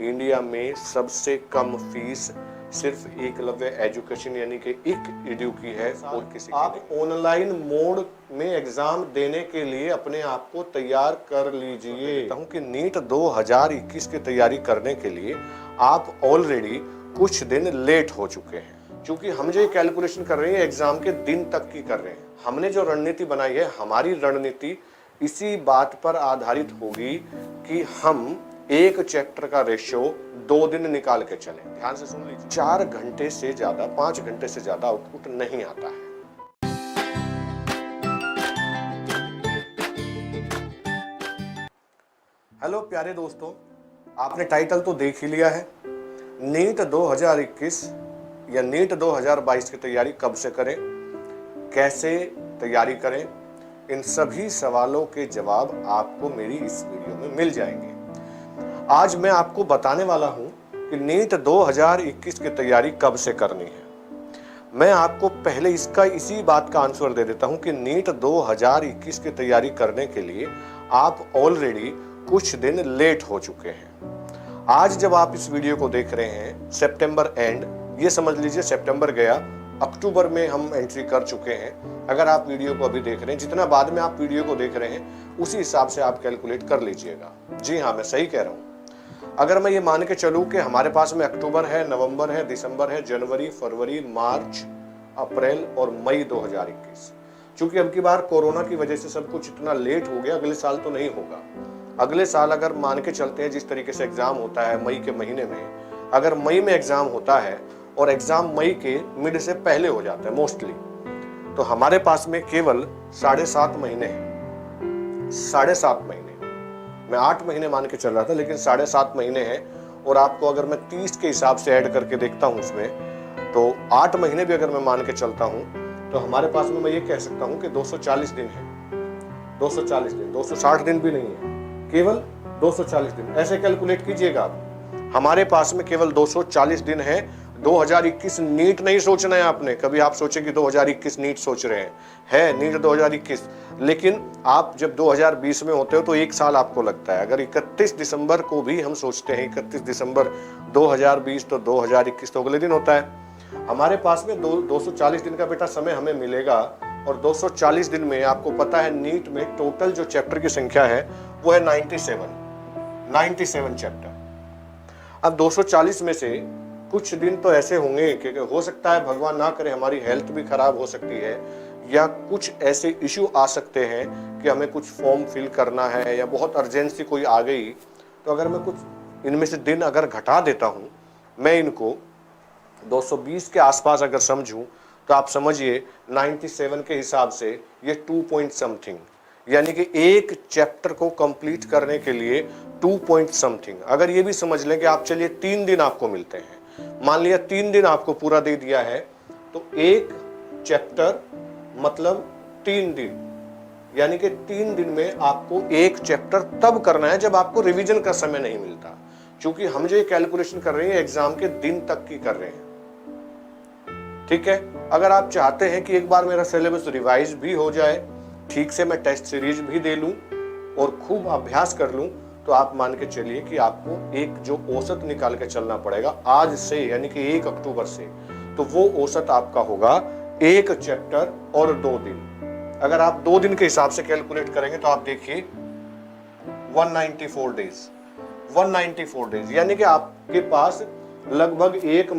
India में सबसे कम fees सिर्फ एकलव्य एजुकेशन यानी कि एडू की है और किसी आप ऑनलाइन मोड में एग्जाम देने के लिए अपने आप को तैयार कर लीजिए। कहूँ कि नीट 2021 की तैयारी करने के लिए आप ऑलरेडी कुछ दिन लेट हो चुके हैं, क्योंकि हम जो कैलकुलेशन कर रहे हैं एग्जाम के दिन तक की कर रहे हैं। हमने जो रणनीति बनाई है, हमारी रणनीति इसी बात पर आधारित होगी कि हम एक चैप्टर का रेशियो 2 दिन निकाल के चलें। ध्यान से सुन लीजिए, 4 घंटे से ज्यादा 5 घंटे से ज्यादा आउटपुट नहीं आता है। हेलो प्यारे दोस्तों, आपने टाइटल तो देख ही लिया है। नीट 2021 या नीट 2022 की तैयारी कब से करें, कैसे तैयारी करें, इन सभी सवालों के जवाब आपको मेरी इस वीडियो में मिल जाएंगे। आज मैं आपको बताने वाला हूं कि नीट 2021 की तैयारी कब से करनी है। मैं आपको पहले इसी बात का आंसर दे देता हूं कि नीट 2021 की तैयारी करने के लिए आप ऑलरेडी कुछ दिन लेट हो चुके हैं। आज जब आप इस वीडियो को देख रहे हैं सितंबर एंड, ये समझ लीजिए सितंबर गया, अक्टूबर में हम एंट्री कर चुके हैं। अगर आप वीडियो को अभी देख रहे हैं, जितना बाद में आप वीडियो को देख रहे हैं उसी हिसाब से आप कैलकुलेट कर लीजिएगा। जी हाँ, मैं सही कह रहा हूँ। अगर मैं ये मान के चलूँ कि हमारे पास में अक्टूबर है, नवंबर है, दिसंबर है, जनवरी, फरवरी, मार्च, अप्रैल और मई 2021, चूंकि अब की बार कोरोना की वजह से सब कुछ इतना लेट हो गया, अगले साल तो नहीं होगा। अगले साल अगर मान के चलते हैं जिस तरीके से एग्जाम होता है मई के महीने में, अगर मई में एग्जाम होता है और एग्जाम मई के मिड से पहले हो जाता है मोस्टली, तो हमारे पास में केवल 7.5 महीने हैं। 7.5 महीने, मैं 8 महीने मान के चल रहा था, लेकिन 7.5 महीने हैं। और आपको अगर मैं 30 के हिसाब से ऐड करके देखता हूं उसमें, तो 8 महीने भी अगर मैं मान के चलता हूं तो हमारे पास में मैं ये कह सकता हूं कि 240 दिन है। 240 दिन, 260 दिन भी नहीं है, केवल 240 दिन। ऐसे कैलकुलेट कीजिएगा आप, हमारे पास में केवल 240 दिन है। 2021 नीट नहीं सोचना है आपने। कभी आप सोचे कि 2021 नीट सोच रहे हैं, है नीट 2021, लेकिन आप जब 2020 में होते हो तो 1 साल आपको लगता है। अगर 31 दिसंबर को भी हम सोचते हैं 31 दिसंबर 2020, तो 2021 तो अगले दिन होता है। हमारे पास में 240 दिन का बेटा समय हमें मिलेगा। और 240 दिन में आपको पता है नीट में टोटल जो चैप्टर की संख्या है वो है 97 चैप्टर। अब 240 में से कुछ दिन तो ऐसे होंगे कि हो सकता है, भगवान ना करे, हमारी हेल्थ भी खराब हो सकती है, या कुछ ऐसे इश्यू आ सकते हैं कि हमें कुछ फॉर्म फिल करना है या बहुत अर्जेंसी कोई आ गई। तो अगर मैं कुछ इनमें से दिन अगर घटा देता हूं, मैं इनको 220 के आसपास अगर समझूं, तो आप समझिए 97 के हिसाब से ये 2 पॉइंट समथिंग, यानी कि एक चैप्टर को कंप्लीट करने के लिए 2 पॉइंट समथिंग। अगर ये भी समझ लें कि आप चलिए 3 दिन आपको मिलते हैं, मान लिया 3 दिन आपको पूरा दे दिया है, तो एक चैप्टर मतलब 3 दिन, यानी कि 3 दिन में आपको एक चैप्टर तब करना है जब आपको रिवीजन का समय नहीं मिलता। क्योंकि हम जो ये कैलकुलेशन कर रहे हैं एग्जाम के दिन तक की कर रहे हैं, ठीक है। अगर आप चाहते हैं कि एक बार मेरा सिलेबस रिवाइज भी हो जाए, ठीक से मैं टेस्ट सीरीज भी दे लूं और खूब अभ्यास कर लूं, तो आप मान के चलिए कि आपको एक जो औसत निकाल के चलना पड़ेगा आज से, यानी कि 1 अक्टूबर से। तो वो औसत आपका होगा एक चैप्टर और 2 दिन। अगर आप 2 दिन के हिसाब से कैलकुलेट करेंगे तो आप देखिए 194 डेज, 194 डेज, यानी कि आपके पास लगभग 1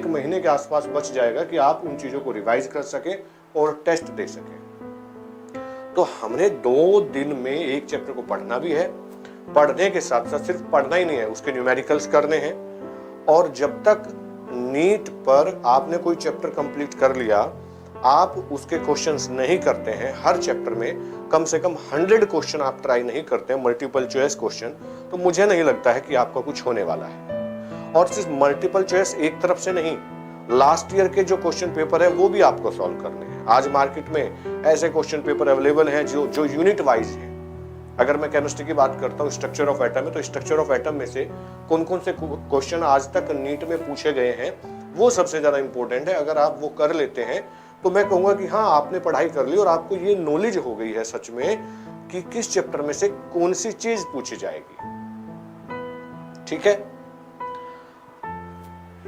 महीने के आसपास बच जाएगा कि आप उन चीजों को रिवाइज कर सके और टेस्ट दे सके। तो हमने 2 दिन में एक चैप्टर को पढ़ना भी है, पढ़ने के साथ साथ सिर्फ पढ़ना ही नहीं है, उसके न्यूमेरिकल्स करने हैं। और जब तक नीट पर आपने कोई चैप्टर कंप्लीट कर लिया, आप उसके क्वेश्चंस नहीं करते हैं, हर चैप्टर में कम से कम 100 क्वेश्चन आप ट्राई नहीं करते हैं, मल्टीपल चॉइस क्वेश्चन, तो मुझे नहीं लगता है कि आपका कुछ होने वाला है। और सिर्फ मल्टीपल चॉइस एक तरफ से नहीं, लास्ट ईयर के जो क्वेश्चन पेपर है वो भी आपको सॉल्व करने हैं। आज मार्केट में ऐसे क्वेश्चन पेपर अवेलेबल हैं जो यूनिट वाइज हैं। अगर मैं केमिस्ट्री की बात करता हूँ, स्ट्रक्चर ऑफ एटम है, तो स्ट्रक्चर ऑफ एटम में से कौन कौन से क्वेश्चन आज तक नीट में पूछे गए हैं, वो सबसे ज्यादा इंपॉर्टेंट है। अगर आप वो कर लेते हैं तो मैं कहूंगा कि हाँ, आपने पढ़ाई कर ली और आपको ये नॉलेज हो गई है सच में कि किस चैप्टर में से कौन सी चीज पूछी जाएगी। ठीक है,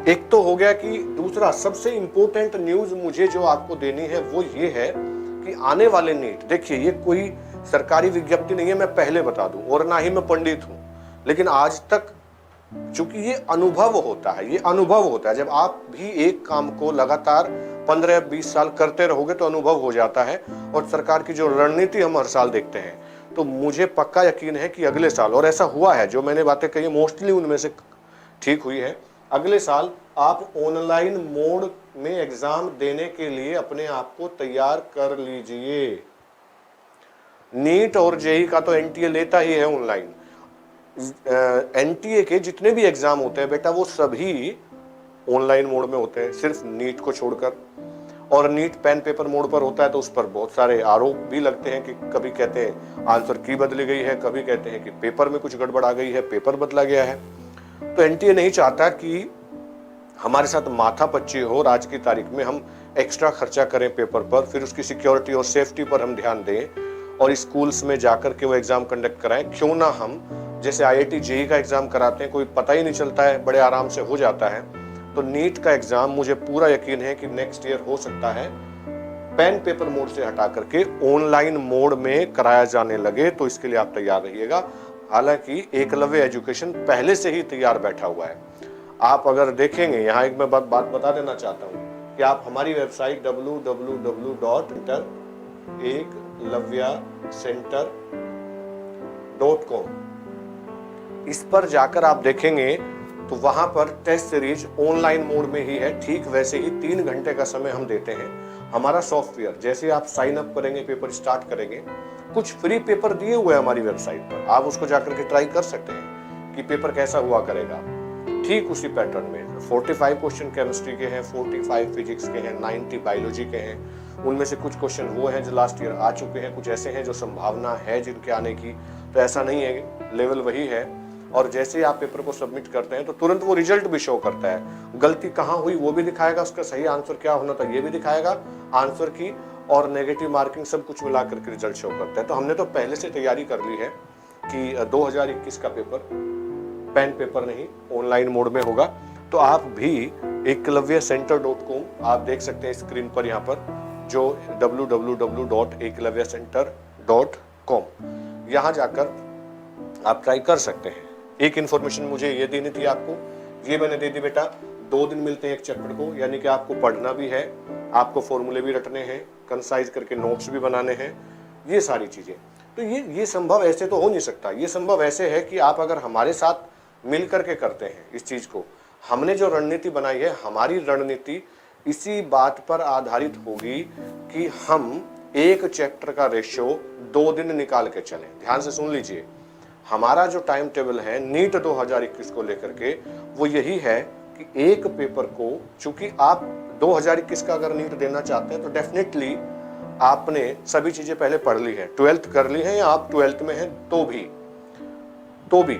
एक तो हो गया कि दूसरा सबसे इंपॉर्टेंट न्यूज मुझे जो आपको देनी है वो ये है कि आने वाले नीट, देखिए ये कोई सरकारी विज्ञप्ति नहीं है, मैं पहले बता दूं, और ना ही मैं पंडित हूं, लेकिन आज तक चूंकि ये अनुभव होता है, ये अनुभव होता है, जब आप भी एक काम को लगातार 15-20 साल करते रहोगे तो अनुभव हो जाता है। और सरकार की जो रणनीति हम हर साल देखते हैं, तो मुझे पक्का यकीन है कि अगले साल, और ऐसा हुआ है, जो मैंने बातें कही मोस्टली उनमें से ठीक हुई है, अगले साल आप ऑनलाइन मोड में एग्जाम देने के लिए अपने आप को तैयार कर लीजिए। नीट और जेई का तो एनटीए लेता ही है ऑनलाइन। एनटीए के जितने भी एग्जाम होते हैं बेटा, वो सभी ऑनलाइन मोड में होते हैं, सिर्फ नीट को छोड़कर। और नीट पेन पेपर मोड पर होता है, तो उस पर बहुत सारे आरोप भी लगते हैं कि कभी कहते हैं आंसर की बदली गई है, कभी कहते हैं कि पेपर में कुछ गड़बड़ आ गई है, पेपर बदला गया है। तो एनटीए नहीं चाहता कि हमारे साथ माथापच्ची हो और आज की तारीख में हम एक्स्ट्रा खर्चा करें पेपर पर, फिर उसकी सिक्योरिटी और सेफ्टी पर हम ध्यान दें और स्कूल्स में जाकर के वो एग्जाम कंडक्ट कराएं। क्यों ना हम जैसे आईआईटी जेईई का एग्जाम कराते हैं, कोई पता ही नहीं चलता है, बड़े आराम से हो जाता है। तो नीट का एग्जाम मुझे पूरा यकीन है कि नेक्स्ट ईयर हो सकता है पेन पेपर मोड से हटा करके ऑनलाइन मोड में कराया जाने लगे, तो इसके लिए आप तैयार रहिएगा। हालांकि एकलव्य एजुकेशन पहले से ही तैयार बैठा हुआ है। आप अगर देखेंगे, यहाँ एक मैं बात बता देना चाहता हूँ कि आप हमारी वेबसाइट www.eklavyaCenter.com इस पर जाकर आप देखेंगे तो वहां पर टेस्ट सीरीज ऑनलाइन मोड में ही है। ठीक वैसे ही 3 घंटे का समय हम देते हैं। हमारा सॉफ्टवेयर जैसे आप साइन अप करेंगे, पेपर स्टार्ट करेंगे, कुछ फ्री पेपर दिए हुए हैं हमारी वेबसाइट पर, आप उसको जाकर के ट्राई कर सकते हैं कि पेपर कैसा हुआ करेगा। ठीक उसी पैटर्न में 45 क्वेश्चन केमिस्ट्री के हैं, 45 फिजिक्स के हैं, 90 बायोलॉजी के हैं। उनमें से कुछ क्वेश्चन वो हैं जो लास्ट ईयर आ चुके हैं, कुछ ऐसे हैं जो संभावना है जिनके आने की। तो ऐसा नहीं है, लेवल वही है। और जैसे ही आप पेपर को सबमिट करते हैं तो तुरंत वो रिजल्ट भी शो करता है। गलती कहाँ हुई वो भी दिखाएगा, उसका सही आंसर क्या होना था ये भी दिखाएगा, आंसर की और नेगेटिव मार्किंग सब कुछ मिलाकर के रिजल्ट शो करता है। तो हमने तो पहले से तैयारी कर ली है कि 2021 का पेपर पेन पेपर नहीं ऑनलाइन मोड में होगा। तो आप भी eklavyaCenter.com आप देख सकते हैं स्क्रीन पर, यहाँ पर जो www.eklavyaCenter.com यहाँ जाकर आप ट्राई कर सकते हैं। एक इन्फॉर्मेशन मुझे ये देनी थी आपको, ये मैंने दे दी बेटा। 2 दिन मिलते हैं एक चैप्टर को, यानी कि आपको पढ़ना भी है, आपको फॉर्मूले भी रटने हैं, कंसाइज करके नोट्स भी बनाने हैं, ये सारी चीजें। तो ये संभव ऐसे तो हो नहीं सकता। ये संभव ऐसे है कि आप अगर हमारे साथ मिल करके करते हैं इस चीज को। हमने जो रणनीति बनाई है, हमारी रणनीति इसी बात पर आधारित होगी कि हम एक चैप्टर का रेशियो 2 दिन निकाल के चलें। ध्यान से सुन लीजिए, हमारा जो टाइम टेबल है नीट 2021 को लेकर के वो यही है कि एक पेपर को, चूंकि आप 2021 का अगर नीट देना चाहते हैं तो डेफिनेटली आपने सभी चीजें पहले पढ़ ली है, 12th कर ली है, या आप 12th में हैं तो भी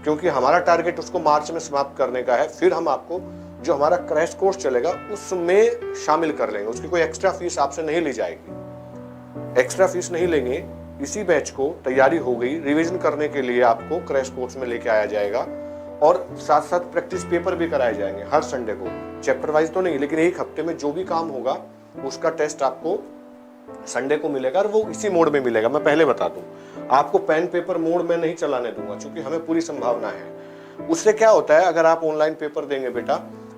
क्योंकि हमारा टारगेट उसको मार्च में समाप्त करने का है। फिर हम आपको जो हमारा क्रैश कोर्स चलेगा उसमें शामिल कर लेंगे, उसकी कोई एक्स्ट्रा फीस आपसे नहीं ली जाएगी, एक्स्ट्रा फीस नहीं लेंगे। इसी बैच को तैयारी हो गई, रिवीजन करने के लिए आपको क्रैश कोर्स में लेके आया जाएगा और साथ साथ प्रैक्टिस पेपर भी कराए जाएंगे हर संडे को, चैप्टर वाइज तो नहीं, लेकिन एक हफ्ते में जो भी काम होगा उसका टेस्ट आपको संडे को मिलेगा और वो इसी मोड में मिलेगा। मैं पहले बता दूं, आपको पेन पेपर मोड में नहीं चलाने दूंगा, क्योंकि हमें पूरी संभावना है। उससे क्या होता है, अगर आप ऑनलाइन पेपर देंगे बेटा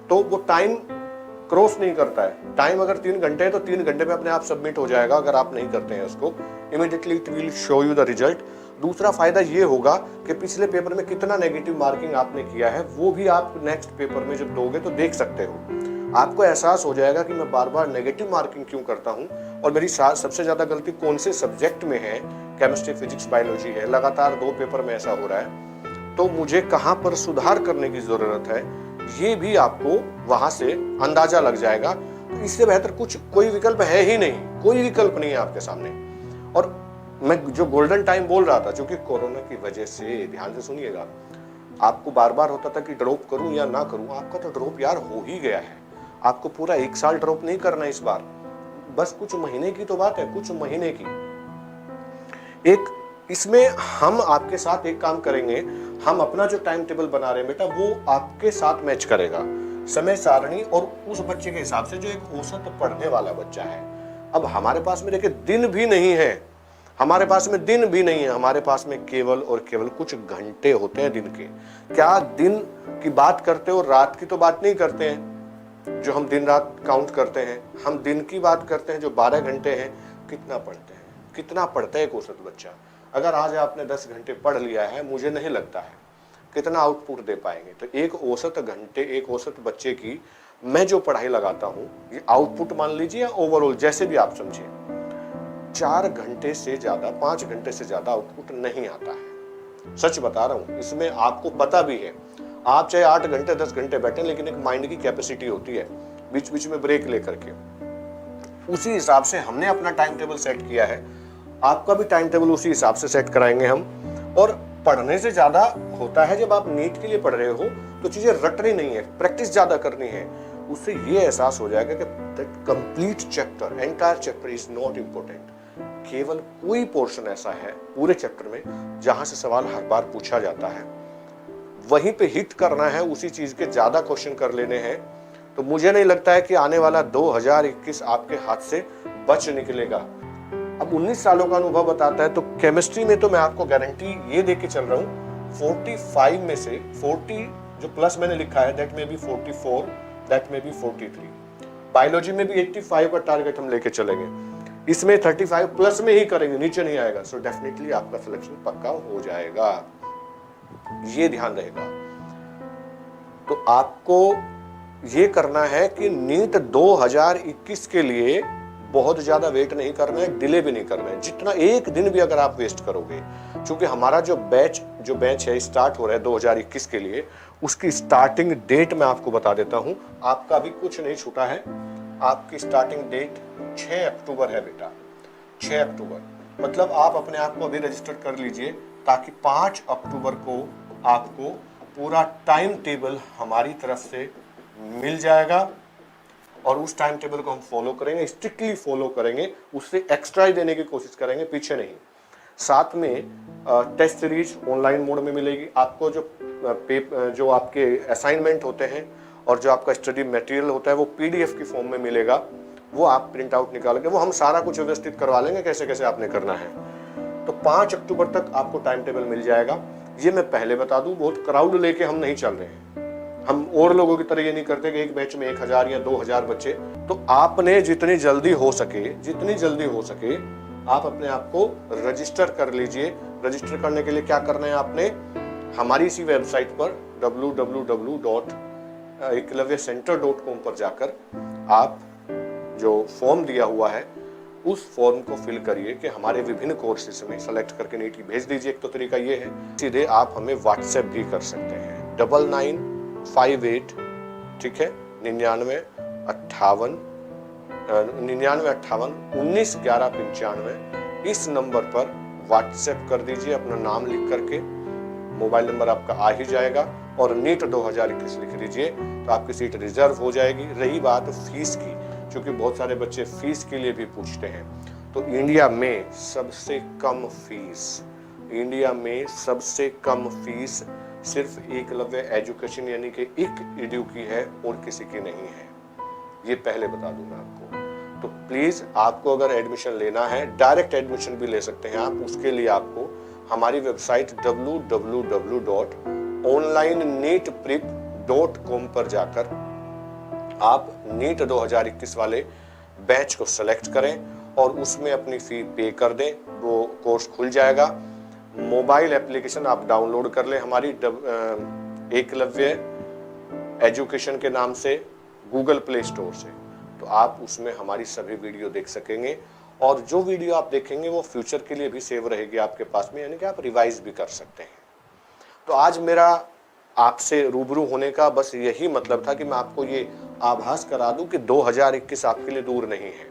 तो वो टाइम क्रॉस नहीं करता है। टाइम अगर 3 घंटे है तो 3 घंटे में अपने आप सबमिट हो जाएगा। अगर आप नहीं करते हैं उसको, immediately it will show you the result. दूसरा फायदा ये होगा कि पिछले पेपर में कितना नेगेटिव मार्किंग आपने किया है वो भी आप नेक्स्ट पेपर में जब दोगे तो देख सकते हो। आपको एहसास हो जाएगा कि मैं बार बार नेगेटिव मार्किंग क्यों करता हूं और मेरी सबसे ज्यादा गलती कौन से सब्जेक्ट में है, केमिस्ट्री, फिजिक्स, बायोलॉजी है, लगातार 2 पेपर में ऐसा हो रहा है, तो मुझे कहां पर सुधार करने की जरूरत है, ये भी आपको वहां से अंदाजा लग जाएगा। तो इससे बेहतर कोई विकल्प है ही नहीं, कोई विकल्प नहीं है आपके सामने। और मैं जो गोल्डन टाइम बोल रहा था, क्योंकि कोरोना की वजह से, ध्यान से सुनिएगा, आपको बार बार होता था कि ड्रॉप करूं या ना करूं, आपका तो ड्रॉप यार हो ही गया है। आपको पूरा 1 साल ड्रॉप नहीं करना इस बार, बस कुछ महीने की तो बात है, कुछ महीने की। एक इसमें हम आपके साथ एक काम करेंगे, हम अपना जो टाइम टेबल बना रहे हैं बेटा वो आपके साथ मैच करेगा, समय सारणी और उस बच्चे के हिसाब से जो एक औसत पढ़ने वाला बच्चा है। अब हमारे पास में देखिए दिन भी नहीं है, हमारे पास में दिन भी नहीं है, हमारे पास में केवल और केवल कुछ घंटे होते हैं दिन के। क्या दिन की बात करते हो, रात की तो बात नहीं करते हैं जो हम दिन रात काउंट करते हैं, हम दिन की बात करते हैं जो 12 घंटे हैं। कितना पढ़ते हैं, कितना पढ़ता है एक औसत बच्चा? अगर आज आपने 10 घंटे पढ़ लिया है, मुझे नहीं लगता है कितना आउटपुट दे पाएंगे। तो एक औसत घंटे, एक औसत बच्चे की मैं जो पढ़ाई लगाता हूँ, ये आउटपुट मान लीजिए या ओवरऑल जैसे भी आप समझिए, 4 घंटे से ज्यादा, 5 घंटे से ज्यादा आउटपुट नहीं आता है। सच बता रहा हूँ, इसमें आपको पता भी है। आप चाहे 8 घंटे 10 घंटे बैठे, लेकिन एक माइंड की कैपेसिटी होती है बीच बीच में ब्रेक लेकर के। उसी हिसाब से हमने अपना टाइम टेबल सेट किया है, आपका भी टाइम टेबल उसी हिसाब से सेट कराएंगे हम। और पढ़ने से ज्यादा होता है जब आप नीट के लिए पढ़ रहे हो तो चीजें रटनी नहीं है, प्रैक्टिस ज्यादा करनी है। उससे ये एहसास हो जाएगा कि that complete chapter, entire chapter is not important. केवल कोई पोर्शन ऐसा है पूरे चैप्टर में जहां से सवाल हर बार पूछा जाता है, वहीं पे हिट करना है, उसी चीज के ज्यादा क्वेश्चन कर लेने हैं। तो मुझे नहीं लगता है कि आने वाला 2021 आपके हाथ से बच निकलेगा। अब 19 सालों का अनुभव बताता है, तो केमिस्ट्री में तो मैं आपको गारंटी ये दे के चल रहा हूँ, 45 में से 40 जो प्लस मैंने लिखा है, दैट में बी 44, दैट में बी 43। बायोलॉजी में भी 85 का टारगेट हम लेके चलेंगे, इसमें 35 प्लस में ही करेंगे, नीचे नहीं आएगा। सो डेफिनेटली आपका सिलेक्शन पक्का हो जाएगा, ये ध्यान रहेगा। तो आपको ये करना है कि नीट 2021 के लिए बहुत ज्यादा वेट नहीं करना है, डिले भी नहीं करना है। जितना एक दिन भी अगर आप वेस्ट करोगे, क्योंकि हमारा जो बैच है स्टार्ट हो रहा है 2021 के लिए, उसकी स्टार्टिंग डेट मैं आपको बता देता हूं। आपका भी कुछ नहीं छूटा है, आपकी स्टार्टिंग डेट 6 अक्टूबर है बेटा, 6 अक्टूबर। मतलब आप अपने आप को अभी रजिस्टर कर लीजिए, ताकि 5 अक्टूबर को आपको पूरा टाइम टेबल हमारी तरफ से मिल जाएगा। और उस टाइम टेबल को हम फॉलो करेंगे, स्ट्रिक्टली फॉलो करेंगे, उससे एक्स्ट्रा ही देने की कोशिश करेंगे, पीछे नहीं। साथ में टेस्ट सीरीज ऑनलाइन मोड में मिलेगी आपको। जो आपके असाइनमेंट होते हैं और जो आपका स्टडी मटेरियल होता है वो PDF की फॉर्म में मिलेगा, वो आप प्रिंट आउट निकालेंगे, वो हम सारा कुछ व्यवस्थित करवा लेंगे कैसे कैसे आपने करना है। तो 5 अक्टूबर तक आपको टाइम टेबल मिल जाएगा। ये मैं पहले बता दूं, बहुत क्राउड लेके हम नहीं चल रहे हैं, हम और लोगों की तरह ये नहीं करते कि एक बैच में 1000 या 2000 बच्चे। तो आपने जितनी जल्दी हो सके आप अपने आप को रजिस्टर कर लीजिए। रजिस्टर करने के लिए क्या करना है आपने, हमारी इसी वेबसाइट पर www.eklavyaCenter.com पर जाकर आप जो फॉर्म दिया हुआ है उस फॉर्म को फिल करिए कि हमारे विभिन्न कोर्सेज में सेलेक्ट करके नीट की भेज दीजिए। एक तो तरीका ये है, सीधे आप हमें व्हाट्सएप भी कर सकते हैं 9958, ठीक है, 9958 इस नंबर पर व्हाट्सएप कर दीजिए, अपना नाम लिख करके। मोबाइल नंबर आपका आ ही जाएगा और नीट 2021 लिख दीजिए तो आपकी सीट रिजर्व हो जाएगी। रही बात फीस की, क्योंकि बहुत सारे बच्चे फीस के लिए भी पूछते हैं, तो इंडिया में सबसे कम फीस सिर्फ एकलव्य एजुकेशन यानी कि EDU की है और किसी की नहीं है, ये पहले बता दूं मैं आपको। तो प्लीज आपको अगर एडमिशन लेना है, डायरेक्ट एडमिशन भी ले सकते हैं आप, उसके लिए आपको हमारी वेबसाइट www.onlineneetprep.com पर जाकर आप नीट 2021 वाले बैच को सेलेक्ट करें और उसमें अपनी फी पे कर दें, वो कोर्स खुल जाएगा। मोबाइल एप्लीकेशन आप डाउनलोड कर लें हमारी एकलव्य एजुकेशन के नाम से गूगल प्ले स्टोर से, तो आप उसमें हमारी सभी वीडियो देख सकेंगे और जो वीडियो आप देखेंगे वो फ्यूचर के लिए भी सेव रहेगी आपके पास में, यानी कि आप रिवाइज भी कर सकते हैं। तो आज मेरा आपसे रूबरू होने का बस यही मतलब था कि मैं आपको ये आभास करा दूं कि 2021 आपके लिए दूर नहीं है।